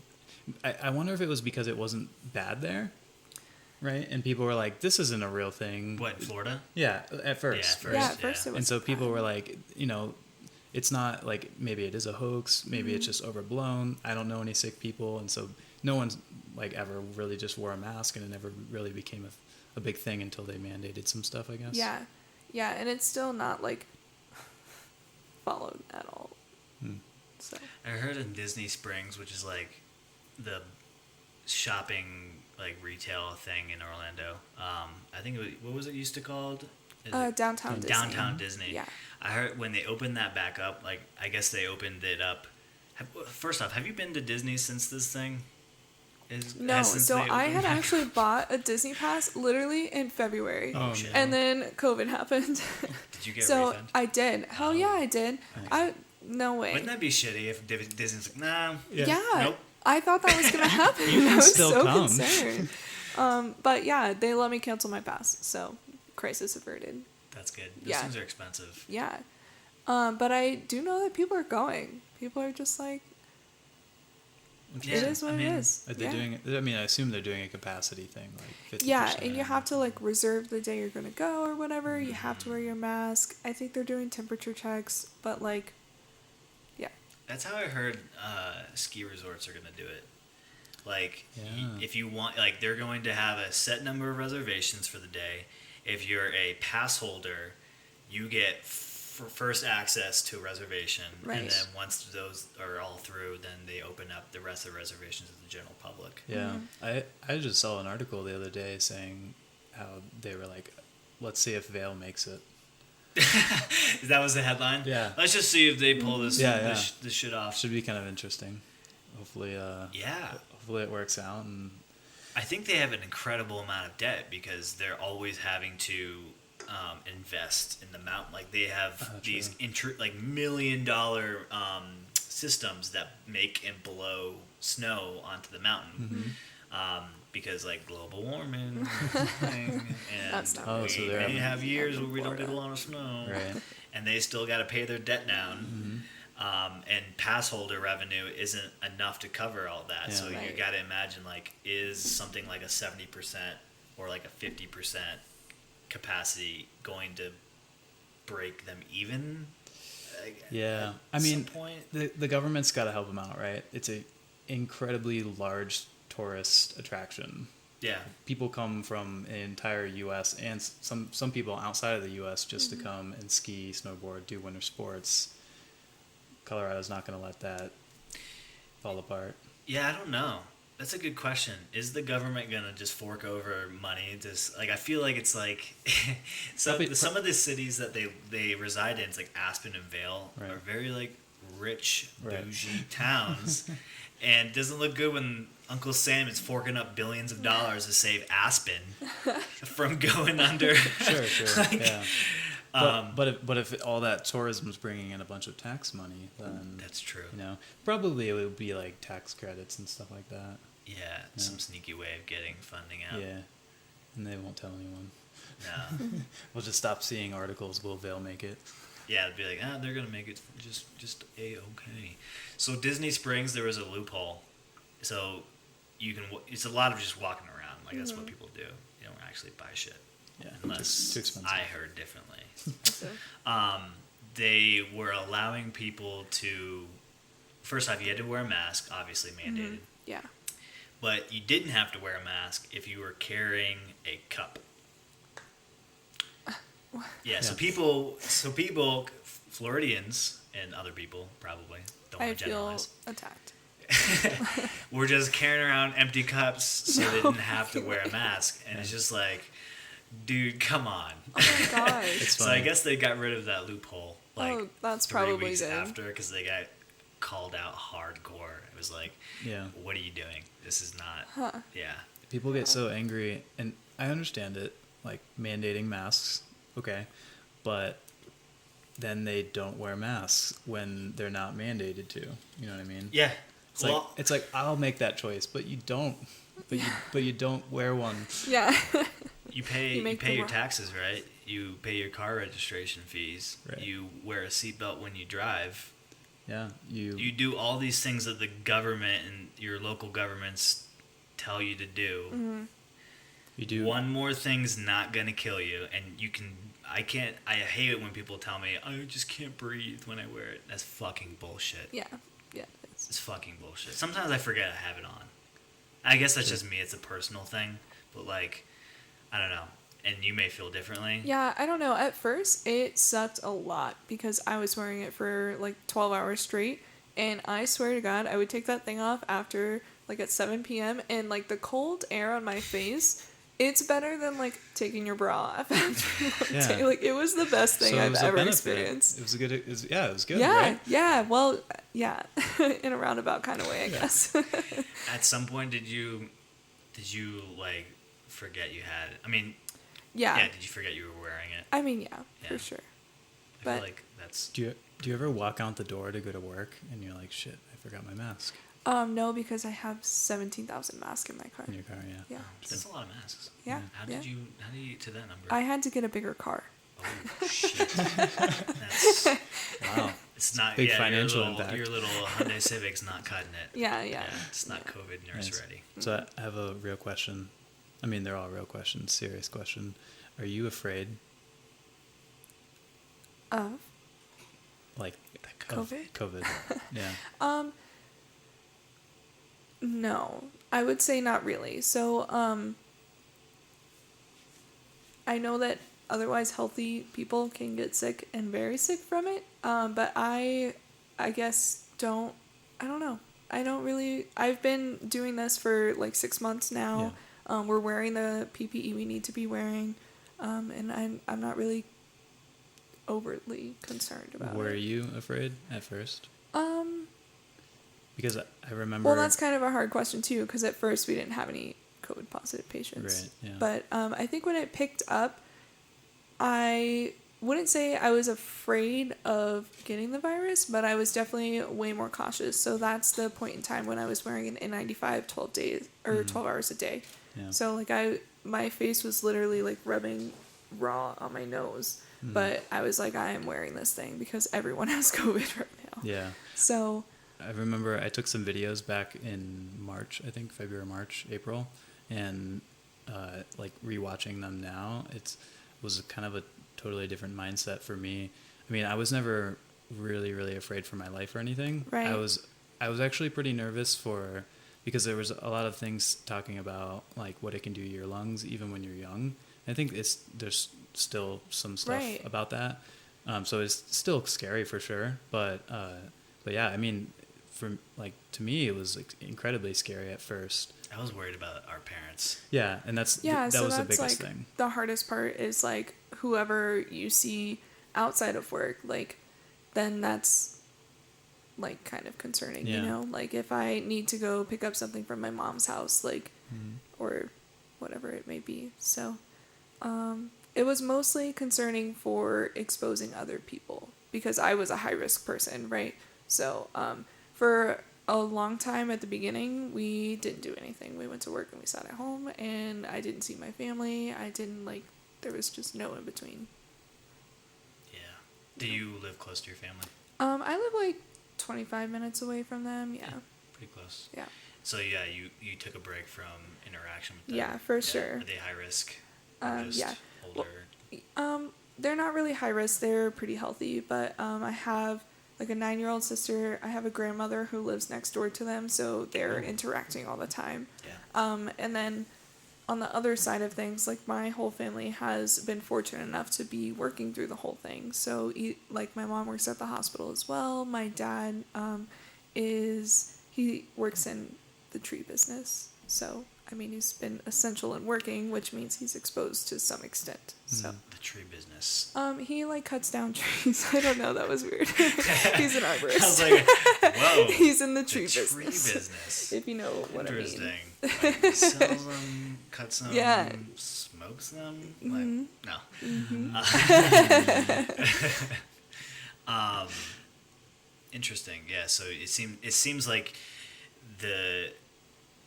I wonder if it was because it wasn't bad there, right? And people were like, this isn't a real thing. What, Florida? Yeah, at first. Yeah, at first it was. And so people were like, it's not like maybe it is a hoax, maybe it's just overblown. I don't know any sick people, and so no one's like ever really just wore a mask, and it never really became a big thing until they mandated some stuff, I guess. Yeah, and it's still not like followed at all. So I heard in Disney Springs, which is like the shopping like retail thing in Orlando. I think what was it used to called? Downtown Disney. Downtown Disney. Yeah. I heard when they opened that back up, like, I guess they opened it up. First off, have you been to Disney since this thing? No, so I had actually bought a Disney pass literally in February. Oh, shit. And then COVID happened. Did you get a so refund? I did. Hell yeah, I did. Nice. No way. Wouldn't that be shitty if Disney's like, nah. Yeah. Nope. I thought that was going to happen. I was so concerned. But yeah, they let me cancel my pass. So crisis averted. That's good. Those things are expensive. Yeah. But I do know that people are going. People are just like, it is what it is. Are they doing it? I mean, I assume they're doing a capacity thing, like 50%. Yeah, and you have to like reserve the day you're going to go or whatever. You have to wear your mask. I think they're doing temperature checks, but like, yeah. That's how I heard ski resorts are going to do it. Like, if you want, like, they're going to have a set number of reservations for the day. If you're a pass holder, you get first access to a reservation. Right. And then once those are all through, then they open up the rest of the reservations to the general public. Yeah. I just saw an article the other day saying how they were like, let's see if Vail makes it. That was the headline? Yeah. Let's just see if they pull this shit off. Should be kind of interesting. Hopefully, hopefully it works out. And I think they have an incredible amount of debt because they're always having to invest in the mountain. Like they have these $1 million systems that make and blow snow onto the mountain. Because like global warming and That's not we may have years where we don't get a lot of snow, right. And they still got to pay their debt down. And pass holder revenue isn't enough to cover all that. Yeah. So you got to imagine, like, is something like a 70% or like a 50% capacity going to break them even? Yeah. I mean, the government's got to help them out, right? incredibly large tourist attraction. Yeah. People come from the entire U.S. and some people outside of the U.S. just to come and ski, snowboard, do winter sports. Colorado's not going to let that fall apart. Yeah, I don't know. That's a good question. Is the government gonna just fork over money? Just like I feel like it's like some of the cities that they reside in, it's like Aspen and Vail, Right. are very like rich, Right. bougie towns, and it doesn't look good when Uncle Sam is forking up billions of dollars to save Aspen from going under. Sure, Like, yeah. But if all that tourism is bringing in a bunch of tax money, then That's true. probably it would be like tax credits and stuff like that. Yeah, some sneaky way of getting funding out. Yeah, and they won't tell anyone. No. We'll just stop seeing articles. Will Vail make it? Yeah, it'd be like, they're gonna make it just A-okay. So Disney Springs, there was a loophole. So you can. It's a lot of just walking around. Like that's what people do. You don't actually buy shit. Yeah, Unless too expensive. I heard differently. So, They were allowing people to. First off, you had to wear a mask, obviously mandated. yeah. But you didn't have to wear a mask if you were carrying a cup. Yeah, so Yeah. people, Floridians and other people probably don't I want to feel generalize. attacked. We're just carrying around empty cups so they didn't have to wear a mask, and it's just like, dude, come on. Oh my gosh. It's So funny. I guess they got rid of that loophole like Oh, that's 3 probably weeks good. after because they got called out hardcore. It was like, Yeah. what are you doing? This is not. Yeah. People get so angry, and I understand it, like mandating masks, okay, but then they don't wear masks when they're not mandated to. You know what I mean? Yeah. It's like I'll make that choice, but you don't. But you don't wear one. Yeah. You pay You make the your wor- taxes, right? You pay your car registration fees. Right. You wear a seatbelt when you drive. Yeah, You do all these things that the government and your local governments tell you to do. you do. One more thing's not gonna kill you, and you can. I hate it when people tell me I just can't breathe when I wear it. That's fucking bullshit. Yeah. Yeah. It's, It's fucking bullshit. Sometimes I forget I have it on. I guess that's just me. It's a personal thing, but like, I don't know. And you may feel differently. yeah, I don't know. At first, it sucked a lot because I was wearing it for like 12 hours straight. And I swear to God, I would take that thing off after like at 7 p.m. And like the cold air on my face, it's better than like taking your bra off after a long Yeah. day. Like it was the best thing So it I've was a ever benefit. experienced. It was it was good, Yeah, right? yeah. Well, yeah, in a roundabout kind of way, I guess. At some point, did you like forget you had it? I mean, yeah. yeah. Did you forget you were wearing it? I mean, yeah, Yeah. for sure. I But- feel like that's. Do you ever walk out the door to go to work and you're like, shit, I forgot my mask No, because I have 17,000 masks in my car. in your car? Yeah. Yeah. That's a lot of masks. Yeah. How yeah. did you get to that number? I had to get a bigger car. Oh shit! That's, Wow. it's not Big yeah, financial your little, impact. Your little Hyundai Civic's not cutting it. Yeah. It's not COVID nurse Nice. ready. So I have a real question. I mean, they're all real questions. Serious question. Are you afraid, Of? like, COVID? of COVID? Yeah. No. I would say not really. So, I know that otherwise healthy people can get sick and very sick from it. But I guess I don't know. I don't really, I've been doing this for like 6 months now. We're wearing the PPE we need to be wearing. And I'm not really overtly concerned about Were it. you afraid at first? Because I remember. Well, that's kind of a hard question too, because at first we didn't have any COVID positive patients. Right, yeah. But I think when it picked up, I wouldn't say I was afraid of getting the virus, but I was definitely way more cautious. So that's the point in time when I was wearing an N95 12 days or 12 hours a day. Yeah. So like my face was literally like rubbing raw on my nose, but I was like, I am wearing this thing because everyone has COVID right now. Yeah. So I remember I took some videos back in March, I think February, March, April, and like rewatching them now, was kind of a totally different mindset for me. I mean, I was never really, really afraid for my life or anything. Right. I was actually pretty nervous because there was a lot of things talking about like what it can do to your lungs even when you're young. I think there's still some stuff about that. So it's still scary for sure, but yeah, I mean, to me, it was like incredibly scary at first. I was worried about our parents. Yeah, and that was the biggest thing. The hardest part is like whoever you see outside of work, like then that's like kind of concerning, you know? Like if I need to go pick up something from my mom's house, like or whatever it may be. So it was mostly concerning for exposing other people because I was a high risk person, right? So for a long time at the beginning, we didn't do anything. We went to work and we sat at home, and I didn't see my family. There was just no in between. Yeah. Do you live close to your family? I live like 25 minutes away from them. Yeah. Pretty close. Yeah. So yeah, you took a break from interaction with them. Yeah, for sure. Are they high risk? Yeah. Older. Well, they're not really high risk. They're pretty healthy, but I have like a 9-year-old sister. I have a grandmother who lives next door to them, so they're interacting all the time. Yeah. And then on the other side of things, like my whole family has been fortunate enough to be working through the whole thing. So like my mom works at the hospital as well. My dad he works in the tree business. So I mean, he's been essential in working, which means he's exposed to some extent. So the tree business. He like cuts down trees. I don't know, that was weird. He's an arborist. I was like, whoa. He's in the tree business. business. If you know what I mean. Interesting. Like, sells them, cuts them, smokes them. Mm-hmm. Like, no. Interesting. Yeah. So it seems like the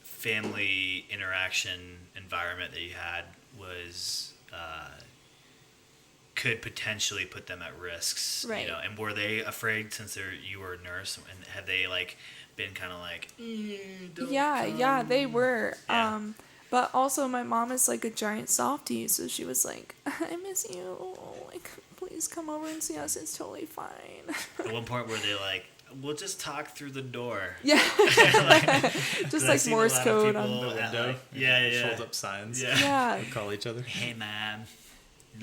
family interaction environment that you had was could potentially put them at risks, right? You know, and were they afraid since you were a nurse, and had they like been kind of like, yeah, they were. Yeah. But also my mom is like a giant softie, so she was like, I miss you, like please come over and see us. It's totally fine. At one point were they like, we'll just talk through the door. Yeah. Like, just like Morse code on the window. Like, yeah. Hold up signs. Yeah. Call each other. Hey, ma'am.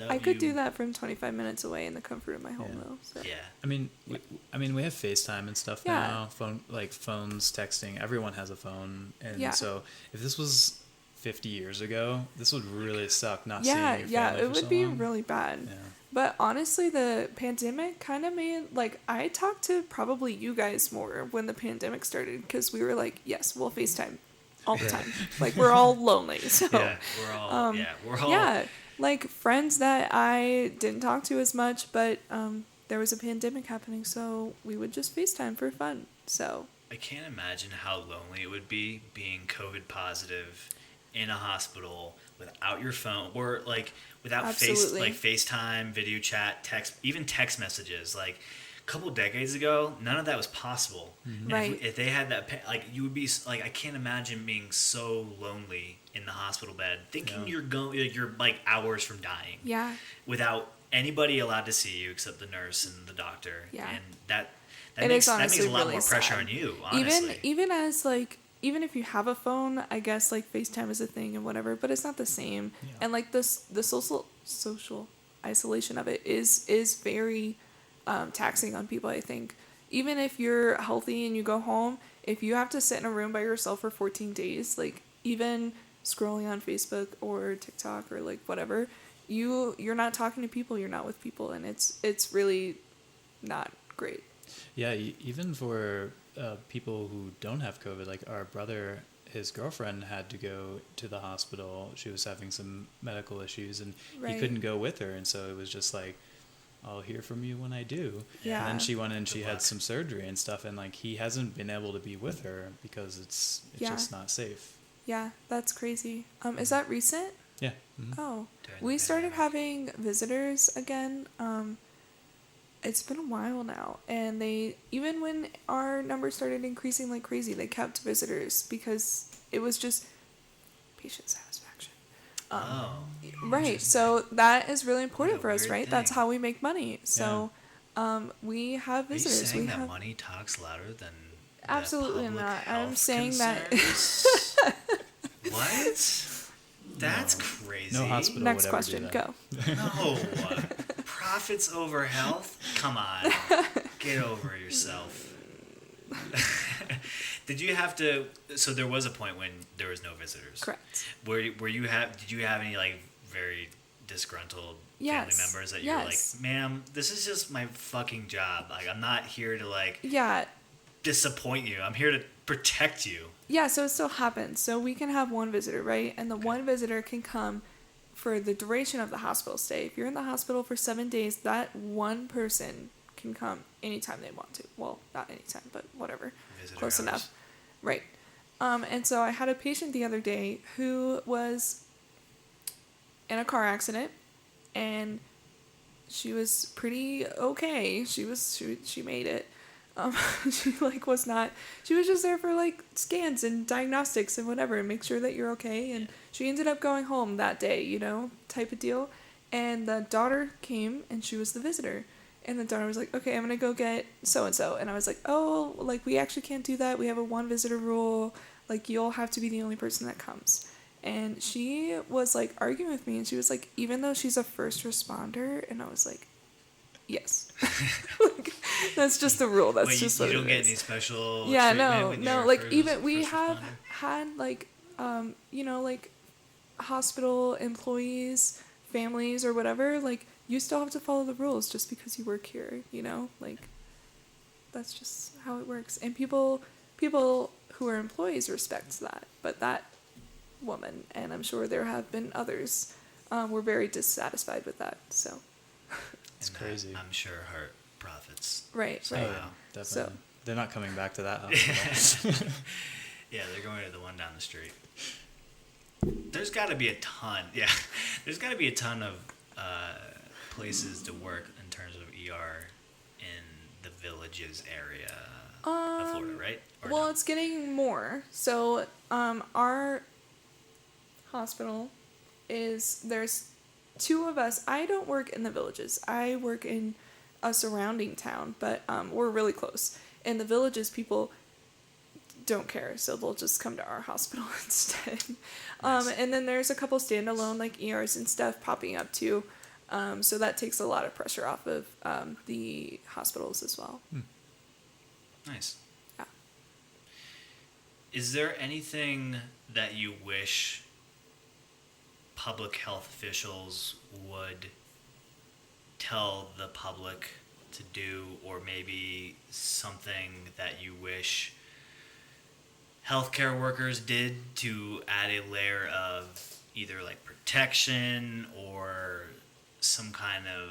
I could do that from 25 minutes away in the comfort of my home, though. So. Yeah. I mean, we have FaceTime and stuff now. Phones, texting. Everyone has a phone, and so if this was 50 years ago, this would really suck. Not seeing your family it for would so be long. really bad. Yeah. But honestly, the pandemic kind of made, like, I talked to probably you guys more when the pandemic started, because we were like, yes, we'll FaceTime all the time. Like, we're all lonely, so. Yeah, we're all. Yeah, like, friends that I didn't talk to as much, but there was a pandemic happening, so we would just FaceTime for fun, so. I can't imagine how lonely it would be being COVID positive in a hospital without your phone, or like without FaceTime, video chat, text messages. Like a couple of decades ago, none of that was possible. Mm-hmm. Right. If they had that, like, you would be like, I can't imagine being so lonely in the hospital bed, thinking you're like hours from dying. Yeah. Without anybody allowed to see you except the nurse and the doctor. Yeah. And that It makes is a lot really more pressure sad. on you, honestly. Even if you have a phone, I guess like FaceTime is a thing and whatever, but it's not the same. Yeah. And like the social isolation of it is very taxing on people, I think. Even if you're healthy and you go home, if you have to sit in a room by yourself for 14 days, like even scrolling on Facebook or TikTok or like whatever, you're not talking to people, you're not with people, and it's really not great. Yeah, even for people who don't have COVID, like our brother, his girlfriend had to go to the hospital. She was having some medical issues, and he couldn't go with her, and so it was just like, I'll hear from you when I do. Yeah. And then she went and she had some surgery and stuff, and like he hasn't been able to be with her because it's just not safe. Yeah, that's crazy. Is that recent? Yeah. Mm-hmm. Oh, we started having visitors again. It's been a while now, and even when our numbers started increasing like crazy, they kept visitors because it was just patient satisfaction. Right, so that is really important for us, right? Thing. That's how we make money. So we have visitors. Are you saying that money talks louder than Absolutely public not. I'm health saying that. concerns? What? That's crazy. No hospital Next would question, ever do that. go. No. Profits over health? Come on. Get over yourself. Did you have to? So there was a point when there was no visitors. Correct. Were you have? Did you have any like very disgruntled Yes. family members that you were like, Yes. ma'am, this is just my fucking job. Like I'm not here to like Yeah. disappoint you. I'm here to protect you. Yeah, so it still happens. So we can have one visitor, right? And the one visitor can come for the duration of the hospital stay. If you're in the hospital for 7 days, that one person can come anytime they want to. Well, not anytime, but whatever. Visitor Close hours. enough. Right. And so I had a patient the other day who was in a car accident, and she was pretty okay. She made it. She was not, she was just there for like scans and diagnostics and whatever and make sure that you're okay. And she ended up going home that day, type of deal. And the daughter came and she was the visitor. And the daughter was like, okay, I'm going to go get so-and-so. And I was like, oh, like we actually can't do that. We have a one visitor rule. Like you'll have to be the only person that comes. And she was like arguing with me and she was like, even though she's a first responder. And I was like, yes. Like, that's just the rule. That's Wait, just you what don't it get is. any special Yeah, treatment when no. you're Like first- even we first have responder? had like, like hospital employees, families or whatever. Like you still have to follow the rules just because you work here. Like that's just how it works. And people who are employees respect that. But that woman, and I'm sure there have been others, were very dissatisfied with that. So. It's And crazy. I'm sure hurt profits. Right. Oh, Right. yeah, definitely. So- They're not coming back to that hospital. Yeah, they're going to the one down the street. There's got to be a ton. Yeah, there's got to be a ton of places to work in terms of ER in the Villages area of Florida, right? Or Well, no? it's getting more. So, our hospital there's two of us. I don't work in the Villages. I work in a surrounding town, but we're really close. In the Villages, people don't care, so they'll just come to our hospital instead. Nice. And then there's a couple standalone like ERs and stuff popping up too. So that takes a lot of pressure off of the hospitals as well. Nice. Yeah. Is there anything that you wish public health officials would tell the public to do, or maybe something that you wish healthcare workers did to add a layer of either like protection or some kind of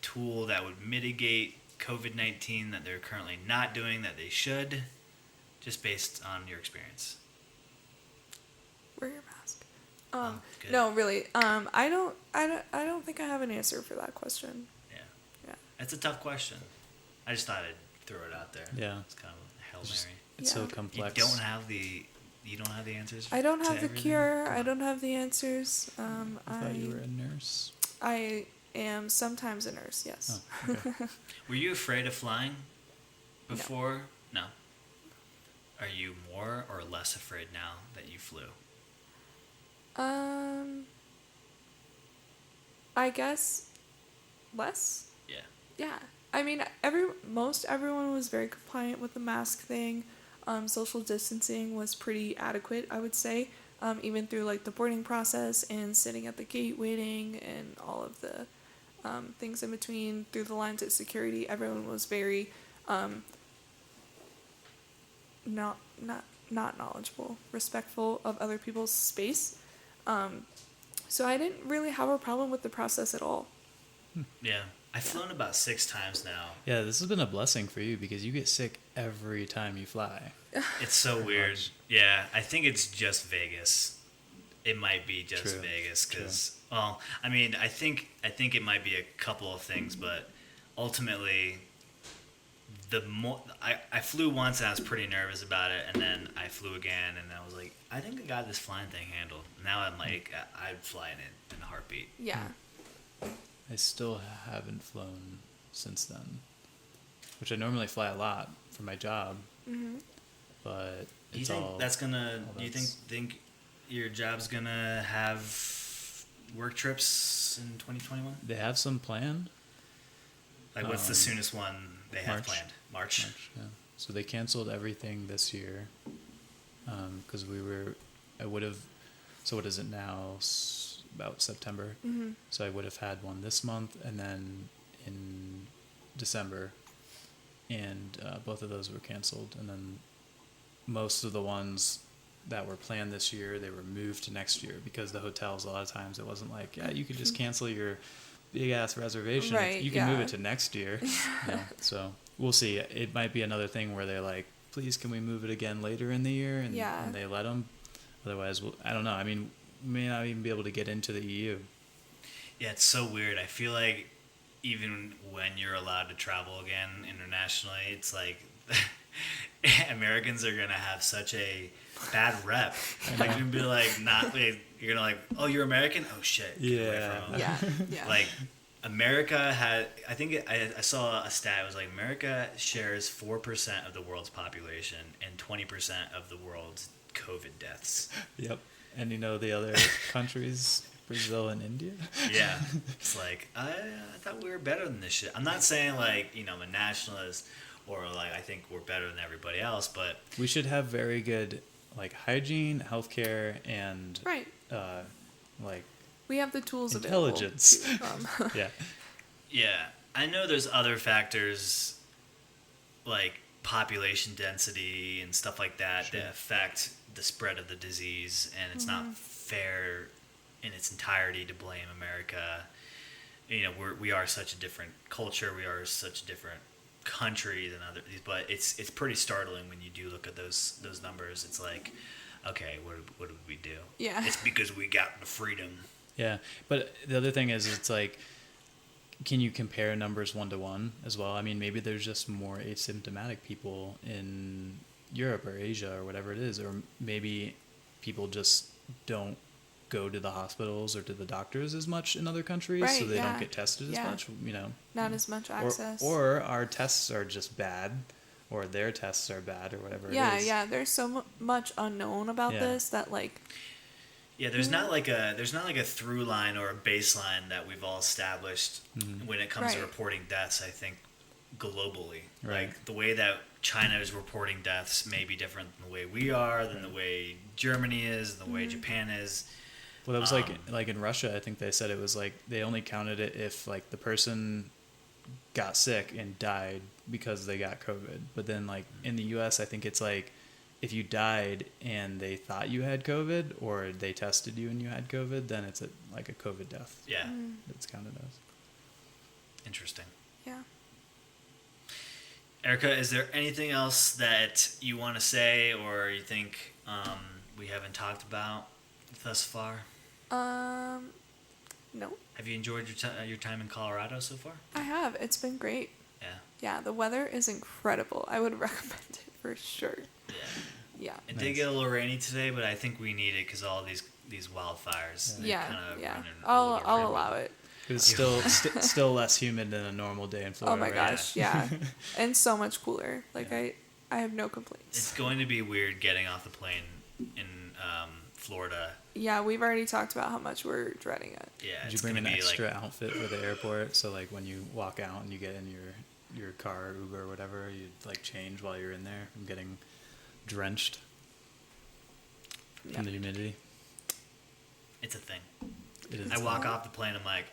tool that would mitigate COVID-19 that they're currently not doing that they should, just based on your experience? Wear your mask. Good. No, really. I don't think I have an answer for that question. Yeah. Yeah. That's a tough question. I just thought I'd throw it out there. Yeah. It's kind of a Hail Just- Mary. It's Yeah. so complex. You don't have the answers. I don't to have the everything? cure. I don't have the answers. I thought you were a nurse. I am sometimes a nurse. Yes. Oh, okay. Were you afraid of flying before? No. Are you more or less afraid now that you flew? I guess less. Yeah. Yeah. I mean, most everyone was very compliant with the mask thing. Social distancing was pretty adequate, I would say. Even through like the boarding process and sitting at the gate waiting and all of the things in between through the lines at security, everyone was very not knowledgeable, respectful of other people's space. So I didn't really have a problem with the process at all. Yeah. I've flown about 6 times now. Yeah, this has been a blessing for you because you get sick every time you fly. It's so weird. Yeah, I think it's just Vegas. It might be just True. Vegas because, well, I mean, I think it might be a couple of things, but ultimately, I flew once and I was pretty nervous about it, and then I flew again and I was like, I think I got this flying thing handled. Now I'm like, I'd fly in it in a heartbeat. Yeah. I still haven't flown since then, which I normally fly a lot for my job. Mm-hmm. but Do you it's think all. that's gonna? all Do you that's- think your job's gonna have work trips in 2021? They have some planned. Like, what's the soonest one they have March. planned? March. Yeah. So they canceled everything this year, because I would have. So what is it now? About September. Mm-hmm. So I would have had one this month, and then in December, and both of those were canceled. And then most of the ones that were planned this year, they were moved to next year, because the hotels, a lot of times it wasn't like, yeah, you could just cancel your big ass reservation. Right, You can move yeah. it to next year. Yeah, so we'll see. It might be another thing where they're like, please, can we move it again later in the year? And, Yeah. and they let them. Otherwise, I don't know. I mean, we may not even be able to get into the EU. Yeah, it's so weird. I feel like even when you're allowed to travel again internationally, it's like Americans are gonna have such a bad rep. Like, you're gonna be like, you're gonna like, oh, you're American? Oh shit. Get away Yeah. from 'em. Yeah. Yeah. Like, America had, I think I saw a stat. It was like America shares 4% of the world's population and 20% of the world's COVID deaths. Yep. And the other countries, Brazil and India. Yeah, it's like I thought we were better than this shit. I'm not saying like I'm a nationalist or like I think we're better than everybody else, but We should have very good like hygiene, healthcare, and Right. like We have the tools intelligence. available to, yeah. yeah, I know there's other factors like population density and stuff like that Sure. that affect the spread of the disease, and it's not fair in its entirety to blame America. We are such a different culture, we are such a different country than others, but it's pretty startling when you do look at those numbers. It's like, okay, what did we do? Yeah. It's because we got the freedom. Yeah. But the other thing is, it's like, can you compare numbers 1-to-1 as well? I mean, maybe there's just more asymptomatic people in Europe or Asia or whatever it is, or maybe people just don't go to the hospitals or to the doctors as much in other countries, so Right, they yeah. don't get tested as Yeah. much, Not as much access. Or our tests are just bad, or their tests are bad, or whatever yeah, it is. yeah. There's so much unknown about Yeah. this that like. Yeah, there's not like a through line or a baseline that we've all established when it comes to Right. reporting deaths. I think globally, Right. like the way that China is reporting deaths may be different than the way we are, than the way Germany is, the way Japan is. Well, that was like in Russia, I think they said it was like they only counted it if like the person got sick and died because they got COVID. But then like in the US, I think it's like if you died and they thought you had COVID or they tested you and you had COVID, then it's like a COVID death. Yeah, It's counted as. interesting. Yeah. Erica, is there anything else that you want to say or you think we haven't talked about thus far? No, Have you enjoyed your time in Colorado so far? I have. It's been great. Yeah. Yeah, the weather is incredible. I would recommend it for sure. Yeah. Yeah. It did get a little rainy today, but I think we need it because all these wildfires. they're Yeah. kinda Yeah. running a I'll little rampant. allow it. It's still still less humid than a normal day in Florida. Oh my right? gosh, yeah. And so much cooler. Like I have no complaints. It's going to be weird getting off the plane in Florida. Yeah, we've already talked about how much we're dreading it. Yeah, Did you it's bring gonna an be extra like outfit for the airport? So like when you walk out and you get in your car, Uber, or whatever, you like change while you're in there from getting drenched Yeah. from the humidity. it's a thing. It is. I walk off the plane. I'm like,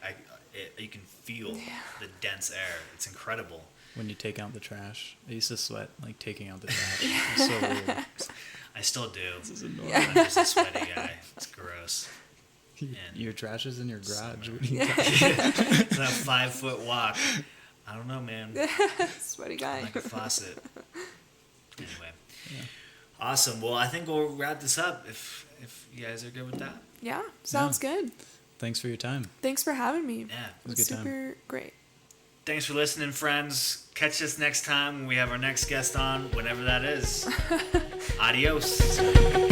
you can feel the dense air. It's incredible. When you take out the trash. I used to sweat like taking out the trash. It's so weird. I still do. This is annoying. I'm just a sweaty guy. It's gross. And Your trash is in your garage. Summer. What do you It's a 5-foot walk. I don't know, man. Sweaty guy. Like a faucet. Anyway. Yeah. Awesome. Well, I think we'll wrap this up if you guys are good with that. Yeah, sounds good. Thanks for your time. Thanks for having me. Yeah. It was a good time. Super great. Thanks for listening, friends. Catch us next time when we have our next guest on, whenever that is. Adios.